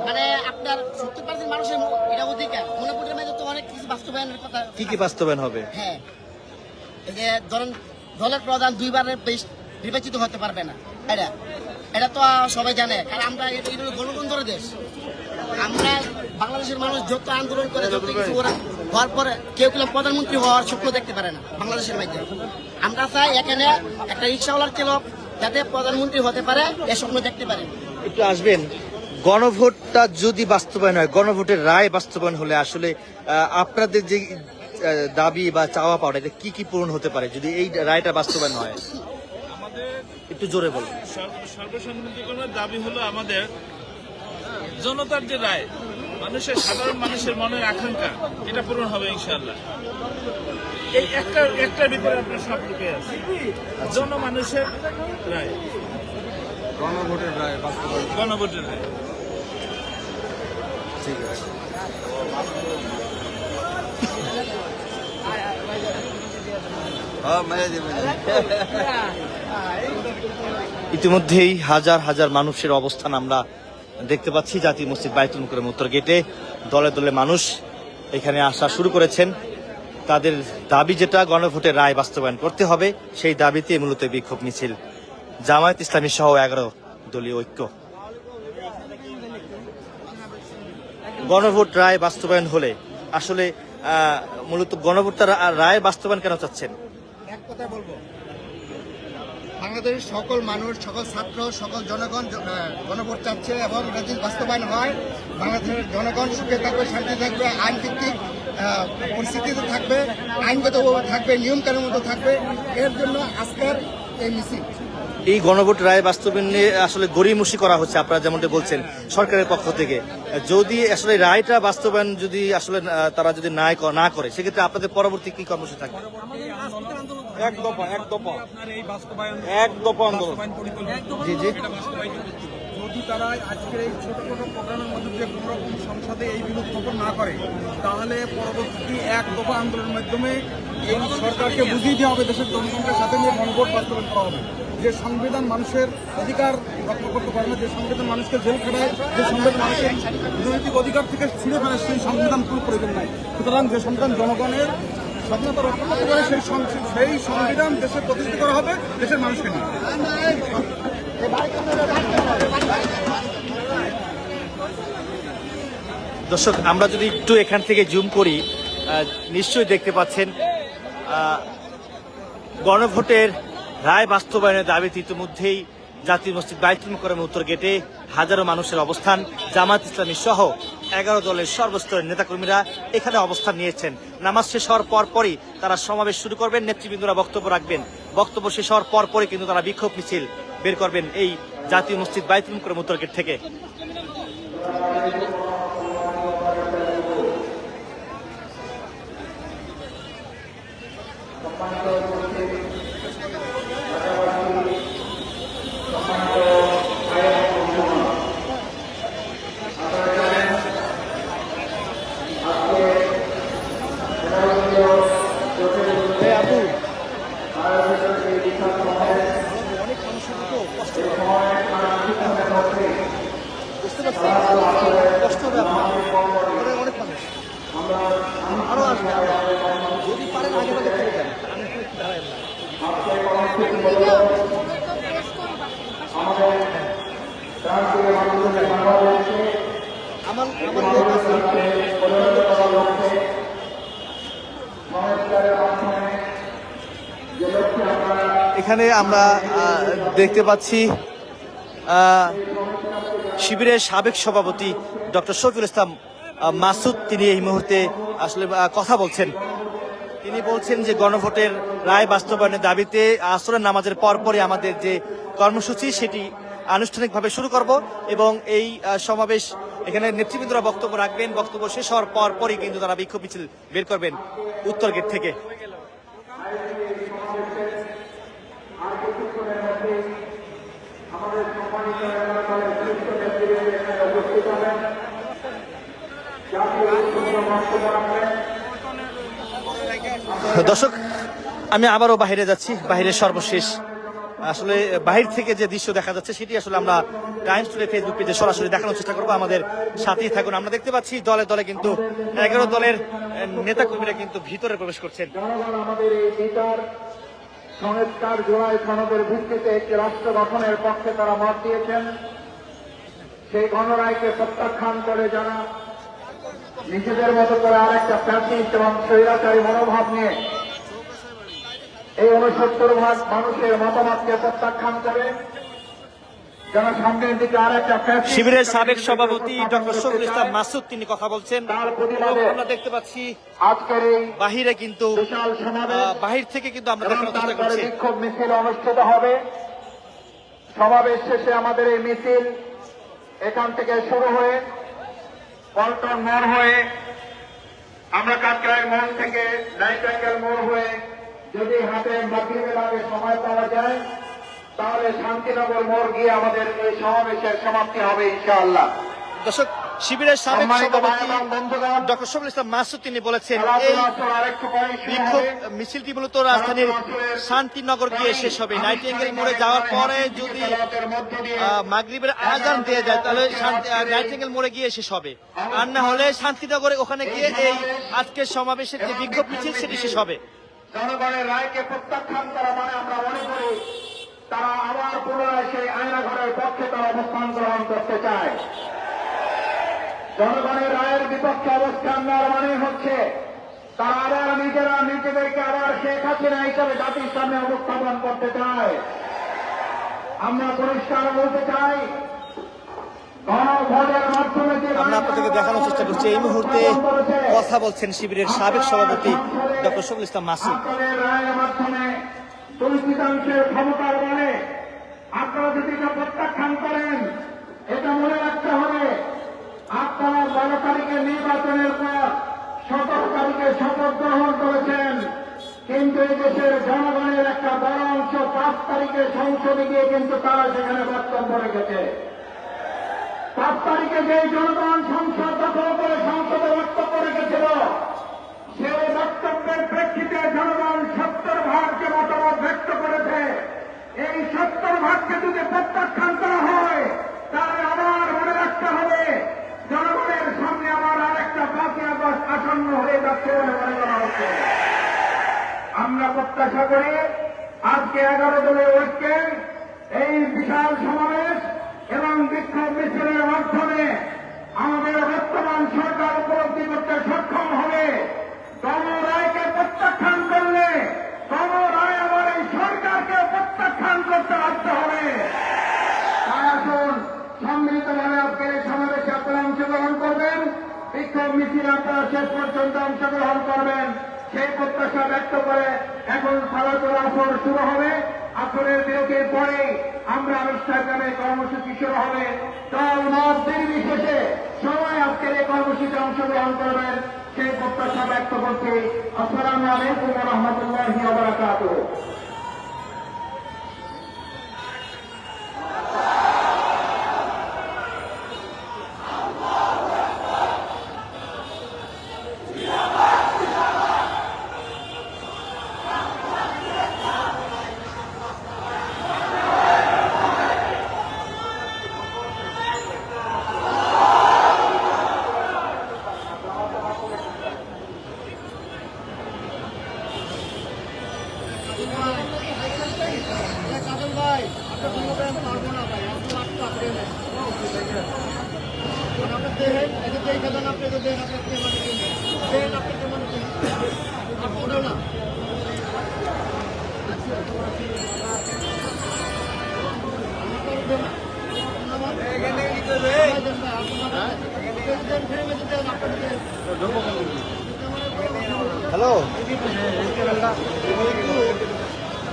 মানে আপনার 70% মানুষের এটা অধিকার, গণভোটের মধ্যে তো অনেক কিছু বাস্তবায়নের কথা। কি কি বাস্তবায়ন হবে? হ্যাঁ, এই যে ধরেন দলের প্রধান 2 বারের বেশি নির্বাচিত হতে পারবে না, এটা তো সবাই জানে। কারণ আমরা এটা গণতন্ত্রের দেশ, আমরা বাংলাদেশের মানুষ যত আন্দোলন করে যত কিছু ওরা হওয়ার পরে কেউ প্রধানমন্ত্রী হওয়ার স্বপ্ন দেখতে পারে না বাংলাদেশের মধ্যে। আমরা চাই এখানে একটা রিক্সাওয়ালার চালক যাতে প্রধানমন্ত্রী হতে পারে এ স্বপ্ন দেখতে পারে। একটু আসবেন, গণভোটটা যদি বাস্তবায়ন হয়, গণভোটের রায় বাস্তবায়ন হলে আসলে আপনাদের যে দাবি বা চাওয়া পাওয়া এটা কি কি পূরণ হতে পারে যদি এই রায়টা বাস্তবায়ন হয়? একটু জোরে বলুন। সর্বসম্মতিক্রমে দাবি হলো আমাদের জনতার যে রায়, মানুষের সাধারণ মানুষের মনের আকাঙ্ক্ষা, এটা পূরণ হবে ইনশাআল্লাহ। এই একটার ভিতরে আপনার সব লুকে আছে, জনমানুষের রায়, গণভোটের রায় বাস্তবায়ন। গণভোটের রায়। ঠিক আছে। ইতিমধ্যেই হাজার হাজার মানুষের অবস্থান আমরা দেখতে পাচ্ছি জাতীয় মসজিদ বাইতুল মুকাররম উত্তর গেটে। দলে দলে মানুষ এখানে আসা শুরু করেছেন। তাদের দাবি যেটা, গণভোটের রায় বাস্তবায়ন করতে হবে, সেই দাবিতে মূলত বিক্ষোভ মিছিল। জামায়াত ইসলামী সহ 11 দলীয় ঐক্য। গণভোট রায় বাস্তবায়ন হলে আসলে মূলত গণভোটটা রায় বাস্তবায়ন কেন চাচ্ছেন? এক কথা বলবো, বাংলাদেশের সকল মানুষ, সকল ছাত্র, সকল জনগণ গণভোট চাচ্ছে এবং যদি বাস্তবায়ন হয় বাংলাদেশের জনগণ সুখে থাকবে, শান্তি থাকবে, আইন ভিত্তিক পরিস্থিতিতে থাকবে, আইনগতভাবে থাকবে, নিয়ম কানুন মতো থাকবে। এর জন্য আজকের এই মিছিল। এই গণভোট রায় বাস্তবায়নে আসলে গড়িমসি করা হচ্ছে, আপনারা যেমনটা বলছেন সরকারের পক্ষ থেকে। যদি আসলে রায়টা বাস্তবায়ন যদি আসলে তারা যদি না করে, সেক্ষেত্রে আপনাদের পরবর্তী কি কর্মসূচি থাকবে? এক দফা আন্দোলন। জি জি। যদি তারা আজকের এই ছোট ছোট প্রোগ্রামের মধ্যে যে কোনো রকম সংসদে এই বিল উত্থাপন না করে, তাহলে পরবর্তী এক দফা আন্দোলনের মাধ্যমে এই সরকারকে বুঝিয়ে দেওয়া হবে দেশের জনগণের সাথে নিয়ে গণভোট বাস্তবায়ন করা হবে। যে সংবিধান মানুষের অধিকার রক্ষা করতে পারে না, যে সংবিধান মানুষকে জেল খেলায়, যে সংবিধান মানুষের রাজনৈতিক অধিকার থেকে ছিঁড়ে ফেলে, সেই সংবিধান কোনো প্রয়োজন নাই। সুতরাং যে সংবিধান জনগণের স্বাধীনতা রক্ষা করতে পারে, সেই সংবিধান দেশে প্রতিষ্ঠিত করা হবে দেশের মানুষকে নিয়ে। দর্শক, আমরা যদি একটু এখান থেকে জুম করি, নিশ্চয়ই দেখতে পাচ্ছেন গণভোটের রায় বাস্তবায়নের দাবিতে ইতিমধ্যেই জাতীয় মসজিদ বাইতুল মুকাররম উত্তর গেটে হাজারো মানুষের অবস্থান। জামায়াত ইসলামী সহ 11 দলের সর্বস্তরের নেতাকর্মীরা এখানে অবস্থান নিয়েছেন। নামাজ শেষ হওয়ার পরপরই তারা সমাবেশ শুরু করবেন, নেতৃবৃন্দরা বক্তব্য রাখবেন। বক্তব্য শেষ হওয়ার পরপরই কিন্তু তারা বিক্ষোভ মিছিল বের করবেন এই জাতীয় মসজিদ বাইতুল মুকাররম উত্তর গেট থেকে। আমাদের কাছে এখানে আমরা দেখতে পাচ্ছি শিবিরের সাবেক সভাপতি ডক্টর শফিউল ইসলাম মাসুদ, তিনি এই মুহূর্তে আসলে কথা বলছেন। তিনি বলছেন যে গণভোটের রায় বাস্তবায়নের দাবিতে আসরের নামাজের পরপরই আমাদের যে কর্মসূচি সেটি আনুষ্ঠানিকভাবে শুরু করব এবং এই সমাবেশ এখানে নেতৃবৃন্দরা বক্তব্য রাখবেন। বক্তব্য শেষ হওয়ার পরপরই কিন্তু তারা বিক্ষোভ মিছিল বের করবেন উত্তর গেট থেকে। দর্শক, আমি আবারও বাইরে যাচ্ছি। বাইরের সর্বশেষ আসলে বাহির থেকে যে দৃশ্য দেখা যাচ্ছে সেটি আসলে আমরা টাইমস টুডে ফেসবুক পেজে সরাসরি দেখানোর চেষ্টা করবো। আমাদের সাথেই থাকুন। আমরা দেখতে পাচ্ছি দলে দলে কিন্তু 11 দলের নেতা কর্মীরা কিন্তু ভিতরে প্রবেশ করছেন। আমাদের এই বিচার সংস্কার জোড়ায় সনদের ভিত্তিতে একটি রাষ্ট্র গঠনের পক্ষে তারা মত দিয়েছেন। সেই গণরায়কে প্রত্যাখ্যান করে যারা নিজেদের মতো করে আরেকটা ফ্যাসিস্ট এবং স্বৈরাচারী মনোভাব নিয়ে এই 69% মানুষের মতামতকে প্রত্যাখ্যান করে যারা সামনের দিকে আরেকটা ফ্যাসিস্ট শিবিরের সাবেক সভাপতি ডক্টর শফিউল ইসলাম মাসুদ তিনি কথা বলছেন। তার প্রতিবাদে আমরা দেখতে পাচ্ছি আজকের এই বাহিরে কিন্তু বিশাল সমাবেশ বাহির থেকে কিন্তু আমরা এবং দেখানোর চেষ্টা তারপরে করছি। বিক্ষোভ মিছিল অনুষ্ঠিত হবে। সমাবেশ শেষে আমাদের এই মিছিল এখান থেকে শুরু হয়ে পল্টন মোড় হয়ে আমরা কাকরাইল মোড় থেকে নাইটাঙ্গেল মোড় হয়ে যদি হাতে মাগরিবের আগে সময় পাওয়া যায় তাহলে শান্তিনগর মোড় গিয়ে আমাদের এই সমাবেশের সমাপ্তি হবে ইনশাআল্লাহ। দর্শক, শিবিরের সাবেক সম্মানিত সভাপতি ভাই এবং বন্ধুগণ, ডক্টর শফিউল ইসলাম মাসুদ তিনি বলেছেন এই খেলাধুলা আরেকটু পরে শুরু বিক্ষোভ হবে। মিছিলটি মূলত রাজধানীর শান্তিনগর গিয়ে শেষ হবে। নাইটিঙ্গেল মোড়ে যাওয়ার পরে যদি মাগরিবের আজান দিয়ে যায় তাহলে নাইটিঙ্গেল মোড়ে গিয়ে শেষ হবে, আর না হলে শান্তিনগরে ওখানে গিয়ে এই আজকের সমাবেশের যে বিক্ষোভ মিছিল সেটি শেষ হবে। জনগণের রায়কে প্রত্যাখ্যান করা মানে আমরা মনে করি তারা আবার পুনরায় সেই আয়নাঘরের পক্ষে তারা অবস্থান গ্রহণ করতে চায়। জনগণের রায়ের বিপক্ষে অবস্থান নেওয়ার মানে হচ্ছে তারা আবার নিজেরা নিজেদেরকে আবার শেখ হাসিনা হিসাবে জাতির সামনে উপস্থাপন করতে চায়। আমরা পরিষ্কার বলতে চাই, গণভোটের মাধ্যমে যে আমরা আপনাদেরকে দেখানোর চেষ্টা করছি এই মুহূর্তে কথা বলছেন শিবিরের সাবেক সভাপতি ডক্টর শফিউল ইসলাম মাসুদ। আপনাদের রায়ের মাধ্যমে 40% ক্ষমতার বলে আপনারা যদি এটা প্রত্যাখ্যান করেন, এটা মনে রাখতে হবে আপনারা 12 তারিখের নির্বাচনের পর 17 তারিখে শপথ গ্রহণ করেছেন, কিন্তু এই দেশের জনগণের একটা বড় অংশ 5 তারিখে সংসদে গিয়ে কিন্তু তারা সেখানে বক্তব্য রেখেছে। 5 তারিখে যে জনগণ সংসদ দখল করে সংসদে বক্তব্য রেখেছিল, সেই বক্তব্যের প্রেক্ষিতে জনগণ 70% যে মতামত ব্যক্ত করেছে, এই 70% যদি প্রত্যাখ্যান করা হয় তাহলে আবার মনে রাখতে হবে জনগণের সামনে আবার আরেকটা 5ই আগস্ট আসন্ন হয়ে যাচ্ছে বলে মনে করা হচ্ছে। আমরা প্রত্যাশা করি আজকে 11 দলের ঐক্যে এই বিশাল সমাবেশ এবং বিক্ষোভ মিছিলের মাধ্যমে আমাদের বর্তমান সরকার উপলব্ধি করতে সক্ষম হবে গণরায়কে প্রত্যাখ্যান করলে গণরায় আবার এই সরকারকে প্রত্যাখ্যান করতে বাধ্য হবে। তাই আসুন সম্মিলিতভাবে আজকের এই সমাবেশে আপনারা অংশগ্রহণ করবেন, বিক্ষোভ মিছিলে আপনারা শেষ পর্যন্ত অংশগ্রহণ করবেন সেই প্রত্যাশা ব্যক্ত করে এখন সালাতুল আসর শুরু হবে। আসরের বিরতির পরে আমরা আনুষ্ঠানিকভাবে কর্মসূচি শুরু হবে। দল মত নির্বিশেষে সবাই আজকের এই কর্মসূচিতে অংশগ্রহণ করবেন সেই প্রত্যাশা ব্যক্ত করছি। আসসালামু আলাইকুম ওয়া রাহমাতুল্লাহি ওয়া বারাকাতুহু। হ্যালো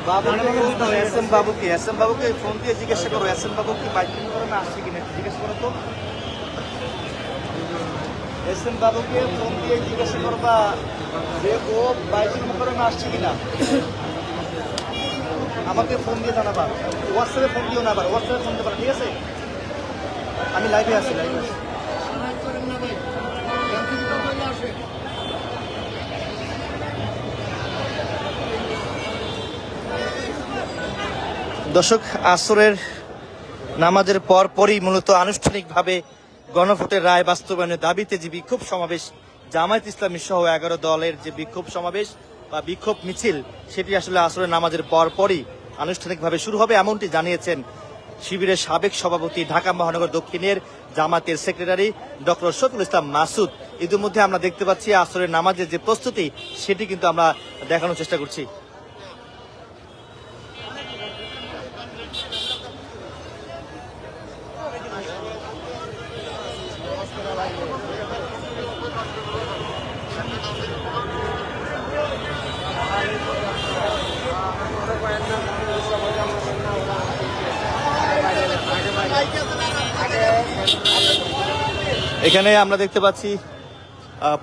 বাবুকে এস এম বাবুকে ফোন দিয়ে জিজ্ঞাসা করো এস এম বাবু কি বাইক করে না আসছে কিনা জিজ্ঞাসা করো তো এস এম বাবুকে ফোন দিয়ে জিজ্ঞাসা করবা যে ও বাইক করে না আসছে কিনা আমাকে ফোন দিয়ে জানাবা হোয়াটসঅ্যাপে ফোন দিও না আবার হোয়াটসঅ্যাপে ফোন দিতে পারো ঠিক আছে আমি লাইভে আছি দর্শক আসরের নামাজের পরই মূলত আনুষ্ঠানিকভাবে গণভোটের রায় বাস্তবায়নের দাবিতে যে বিক্ষোভ সমাবেশ জামায়াত ইসলামী সহ 11 দলের যে বিক্ষোভ সমাবেশ বা বিক্ষোভ মিছিল সেটি আসলে আসরের নামাজের পরই আনুষ্ঠানিকভাবে শুরু হবে এমনটি জানিয়েছেন শিবিরের সাবেক সভাপতি ঢাকা মহানগর দক্ষিণের জামাতের সেক্রেটারি ডক্টর শফিকুল ইসলাম মাসুদ। ইতিমধ্যে আমরা দেখতে পাচ্ছি আসরের নামাজের যে প্রস্তুতি সেটি কিন্তু আমরা দেখানোর চেষ্টা করছি। এখানে আমরা দেখতে পাচ্ছি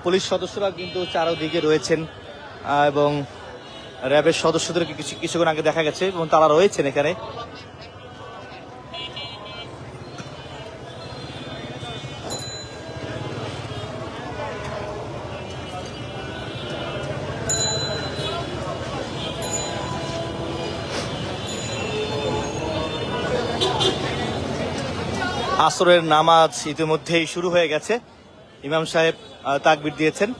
পুলিশ সদস্যরা কিন্তু চারদিকে রয়েছেন এবং র্যাবের সদস্যদেরকে কিছুক্ষণ আগে দেখা গেছে এবং তারা রয়েছেন এখানে। আসরের নামাজ ইতিমধ্যেই শুরু হয়ে গেছে। ইমাম সাহেব তাকবীর দিয়েছেন।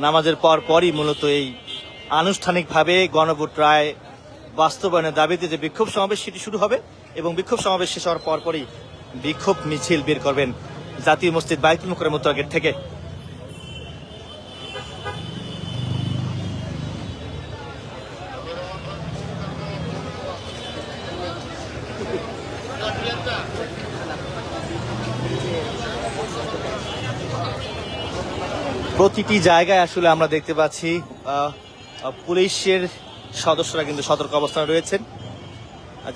নামাজের পরই মূলত এই আনুষ্ঠানিকভাবে গণভোট রায় বাস্তবায়নের দাবিতে যে বিক্ষোভ সমাবেশ সেটি শুরু হবে এবং বিক্ষোভ সমাবেশ শেষ হওয়ার পরই বিক্ষোভ মিছিল বের করবেন জাতীয় মসজিদ বাইতুল মুকাররম উত্তর গেট থেকে। প্রতিটি জায়গায় আসলে আমরা দেখতে পাচ্ছি পুলিশের সদস্যরা কিন্তু সতর্ক অবস্থানে রয়েছেন।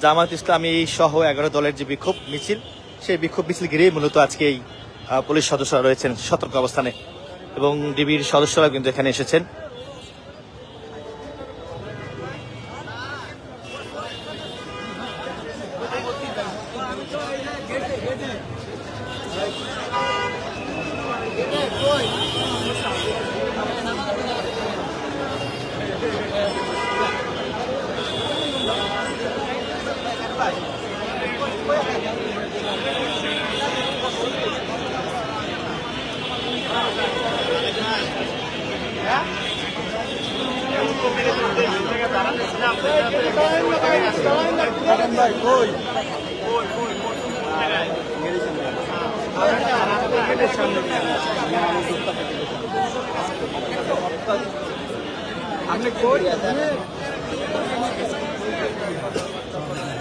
জামায়াত ইসলামী সহ 11 দলের যে বিক্ষোভ মিছিল সেই বিক্ষোভ মিছিল ঘিরেই মূলত আজকে এই পুলিশ সদস্যরা রয়েছেন সতর্ক অবস্থানে এবং ডিবির সদস্যরা কিন্তু এখানে এসেছেন।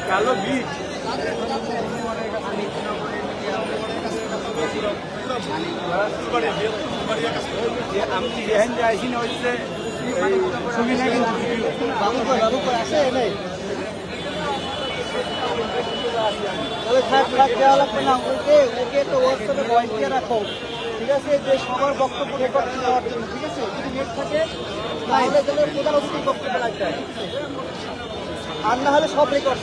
কালো বিট আমি যেহেন যাইছি না হচ্ছে সুবিধা কিন্তু বাবু আসে নেই তবে থাক দেওয়া লাগবে না ওকে তো হোয়াটসঅ্যাপে ভয়েস দিয়ে রাখো ঠিক আছে যে সবার বক্তব্য রেকর্ড দেওয়ার জন্য ঠিক আছে যদি নেট থাকে তাহলে গেলে প্রধান অতিথির বক্তব্য লাগবে আর না হলে সব রেকর্ড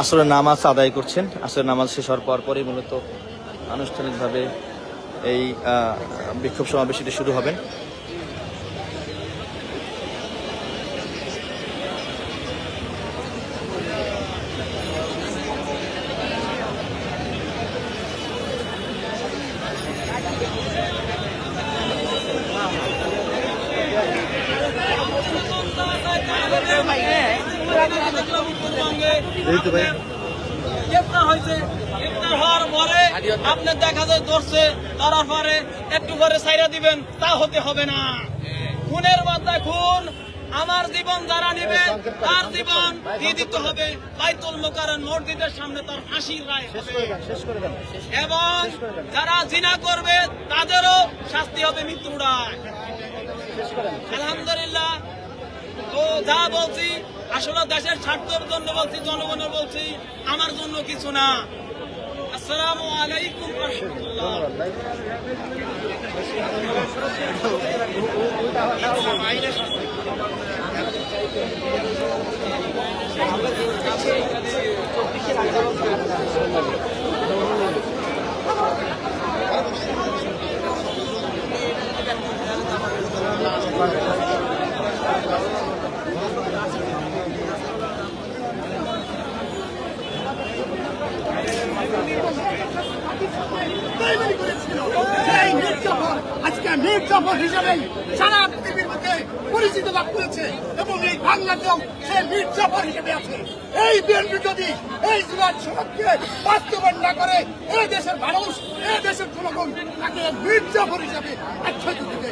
আসরের নামাজ আদায় করছেন। আসরের নামাজ শেষ হওয়ার পরই মূলত আনুষ্ঠানিকভাবে এই বিক্ষোভ সমাবেশটি শুরু হবেন। উত্তরবঙ্গে এই তো ভাই গ্রেপ্তার হয়েছে, গ্রেপ্তার হওয়ার পরে আপনার দেখা যায় ধরছে, ধরার পরে একটু করে ছাইরা দিবেন, তা হতে হবে না। খুনের বদলায় খুন, আমার জীবন যারা নিবে তার জীবন দিয়ে দিতে হবে। বাইতুল মোকাররম মসজিদের সামনে তার ফাঁসির রায় হবে এবং যারা জিনা করবে তাদেরও শাস্তি হবে মৃত্যু রায়। আলহামদুলিল্লাহ। তো যা বলছি আসলে দেশের স্বার্থের জন্য বলছি, জনগণের বলছি, আমার জন্য কিছু না। আসসালামু আলাইকুম ওয়া রাহমাতুল্লাহ। সেই মির্জাফর আজকে মির্জাফর হিসেবে সারা পৃথিবীর মধ্যে পরিচিত লাভ করেছে এবং এই বাংলাতেও সে মির্জাফর হিসেবে আছে। এই বিএনপি যদি এই জুলাই সড়ককে বাস্তবায়ন না করে, এই দেশের মানুষ, এই দেশের জনগণ তাকে মির্জাফর হিসেবে আখ্যায়িত দেবে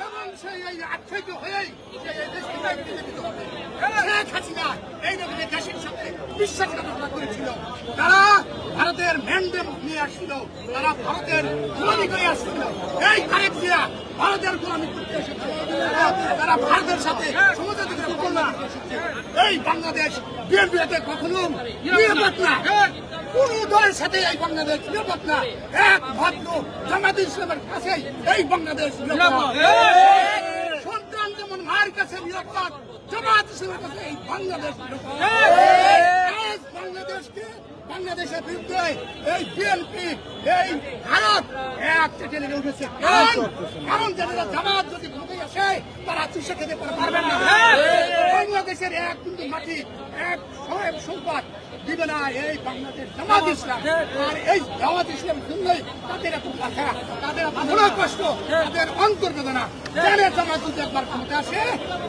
এবং সেই এই আখ্যায়িত হয়েই এই দেশকে বিজেপিত হবে। শেখ হাসিনা এই রকম দেশের সাথে বিশ্বাসঘাতকতা করেছিল। তারা ভারতের ম্যান্ডেট নিয়ে আসছিল, তারা ভারতের গোলামি করে আসছিল। এই তারেক জিয়া ভারতের গোলামি করতে এসেছে, তারা ভারতের সাথে সমঝোতা করে গোলামি করতে এসেছে। এই বাংলাদেশ বিএনপি হাতে কখনো নিরাপদ না, কোন দলের সাথে এই বাংলাদেশ নিরাপদ না। একমাত্র জামায়াতে ইসলামের কাছেই এই বাংলাদেশ নিরাপদ। সন্তান যেমন মায়ের কাছে নিরাপদ, জামায়াত ইসলামের কাছে এই বাংলাদেশ নিরাপদ। আজ বাংলাদেশের বিরুদ্ধে এই বিএনপি, এই ভারত এক চেটে লেগে উঠেছে। কারণ যারা জামাত যদি ক্ষমতায় আসে তারা চুষে খেতে পারবেন না। বাংলাদেশের এক কিন্তু মাটি, এক সম্পদ দিবে না এই বাংলাদেশ জামাত ইসলাম। আর এই জামাত ইসলাম শুনলেই তাদের এত কথা, তাদের মনে কষ্ট, তাদের অন্তর বেদনা। জানে জামাত যদি একবার ক্ষমতা আসে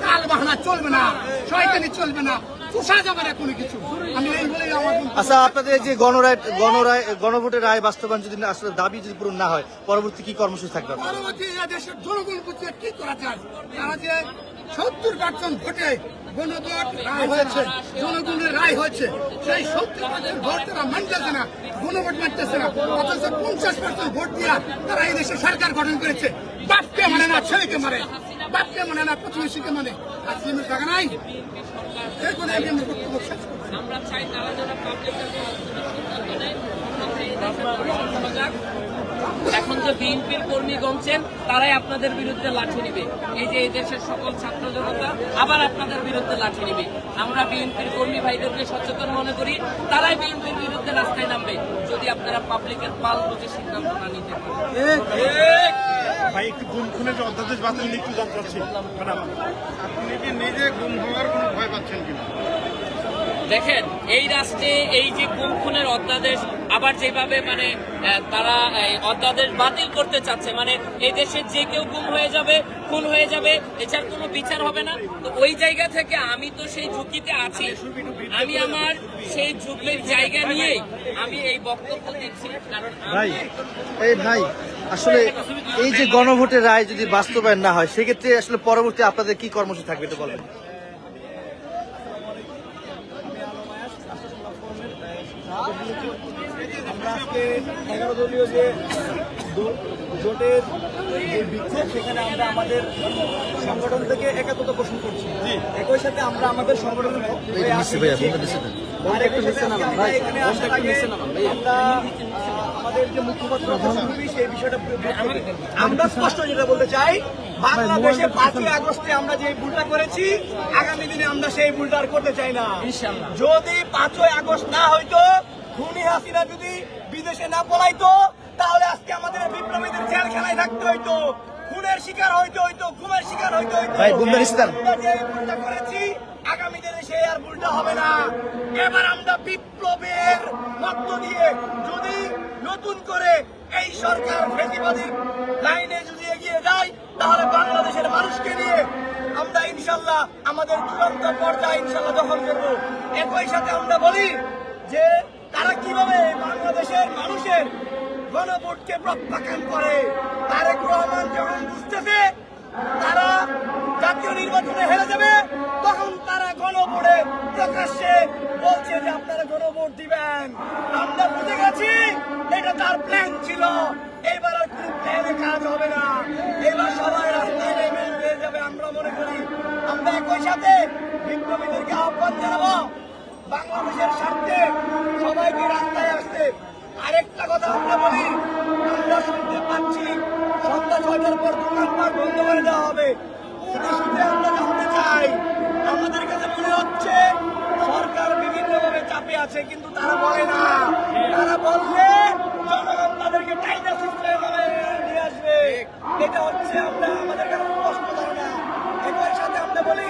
কাল বাহানা চলবে না, শয়তানি চলবে না, তুষা যাবে না কোনো কিছু। আমি এই বলেই আমার আচ্ছা, আপনাদের যে গণভোটের রায় বাস্তবায়ন যদি আসলে দাবি যদি পূরণ না হয়, পরবর্তী কি কর্মসূচি থাকবে? পরবর্তী দেশের জনগণ বুঝছে কি করা যায়। তারা যে 70% ভোটে গণভোট রায় হয়েছে, জনগণের রায় হয়েছে, সেই 70% ভোট তারা মানতেছে না, গণভোট মানতেছে না। অথচ 50% ভোট দিয়া তারা এই দেশে সরকার গঠন করেছে। বাপকে মানে না, ছেলেকে মানে, বাপকে মানে না, প্রতিবেশীকে মানে। আর সিমের টাকা নাই, এই কোনো আমি বক্তব্য শেষ করছি। আমরা চাই তারা যারা এখন যে বিএনপির কর্মী গমছেন তারাই আপনাদের বিরুদ্ধে লাঠি নিবে। এই যে এই দেশের সকল ছাত্র জনতা আবার আপনাদের বিরুদ্ধে লাঠি নিবে। আমরা বিএনপির কর্মী ভাইদেরকে সচেতন মনে করি, তারাই বিএনপির বিরুদ্ধে রাস্তায় নামবে যদি আপনারা পাবলিকের পাল বুঝে সিদ্ধান্ত না নিতে পারেন। ভাই একটু গুম খুনের যে অধ্যাদেশ বাতিল একটু জানতে চাচ্ছি, আপনি কি নিজে গুম হওয়ার কোনো ভয় পাচ্ছেন কিনা? দেখেন, এই রাষ্ট্রে এই যে গুম খুনের অধ্যাদেশ আবার যেভাবে মানে তারা অধ্যাদেশ বাতিল করতে চাচ্ছে, মানে এই দেশে যে কেউ গুম হয়ে যাবে, খুন হয়ে যাবে, এছাড়া কোনো বিচার হবে না। তো ওই জায়গা থেকে আমি তো সেই ঝুঁকিতে আছি, আমি আমার সেই ঝুঁকির জায়গা নিয়েই আমি এই বক্তব্য দিচ্ছি। কারণ ভাই আসলে এই যে গণভোটের রায় যদি বাস্তবায়ন না হয়, সেক্ষেত্রে আসলে পরবর্তী আপনাদের কি কর্মসূচি থাকবে একটু বলবেন? আমরা আজকে 11 দলীয় যে জোটের যে বিক্ষোভ, সেখানে আমরা আমাদের সংগঠন থেকে একাত্মতা পোষণ করছি। একই সাথে আমরা আমাদের সংগঠনের এখানে আসার আগে আমরা আমাদের যে মুখপাত্র সেই বিষয়টা আমরা স্পষ্ট যেটা বলতে চাই, বাংলাদেশে 5ই আগস্টে আমরা যে ভুলটা করেছি, আগামী দিনে আমরা সেই ভুলটা আর করতে চাই না। যদি 5ই আগস্ট না হইতো, খুনি হাসিনা যদি বিদেশে না পলাইতো, তাহলে আজকে আমাদের বিপ্লবীদের জেলখানায় থাকতে হইতো, খুনের শিকার হইতে হইতো, ঘুমের শিকার হইতে হইতো। আমরা যে ভুলটা করেছি, আগামী দিনে সেই আর ভুলটা হবে না। এবার আমরা বিপ্লবের মধ্য দিয়ে যদি নতুন করে এই সরকার ফেসিবাদী লাইনে যদি এগিয়ে যায়, তাহলে বাংলাদেশের মানুষকে নিয়ে আমরা ইনশাল্লাহ আমাদের চূড়ান্ত পর্যায়ে ইনশাল্লাহ দখল করবো। একই সাথে আমরা বলি যে তারা কিভাবে বাংলাদেশের মানুষের গণভোটকে প্রত্যাখ্যান করে। তারেক রহমান যখন বুঝতেছে তারা জাতীয় নির্বাচনে হেরে যাবে, তখন তারা গণভোটে প্রকাশ্যে বলছে যে আপনারা গণভোট দিবেন। আমরা বুঝে গেছি এটা তার প্ল্যান ছিল। এবার আর কোনো প্ল্যানে কাজ হবে না, এবার সবাই রাস্তায় নেমে হয়ে যাবে। আমরা মনে করি আমরা একই সাথে বিপ্লবীদেরকে আহ্বান জানাবো বাংলাদেশের স্বার্থে সবাইকে রাস্তায় আসতে। আরেকটা কথা আমরা বলি, আমরা শুনতে পাচ্ছি সন্ধ্যা 6টার পর দোকানপাট বন্ধ করে দেওয়া হবে। কোন ইস্যুতে আমরা জানতে চাই? আমাদের কাছে মনে হচ্ছে সরকার বিভিন্নভাবে চাপে আছে, কিন্তু তারা বলে না। তারা বললে জনগণ তাদেরকে টাইনা সিস্টেমে নিয়ে আসবে। এটা হচ্ছে আমরা আমাদের কাছে স্পষ্ট ধারণা। একই সাথে আমরা বলি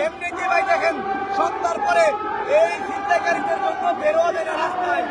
এমনিতে ভাই দেখেন সন্ধ্যার পরে এই চিন্তাকারীদের জন্য বেরোয়া যায় না রাস্তায়।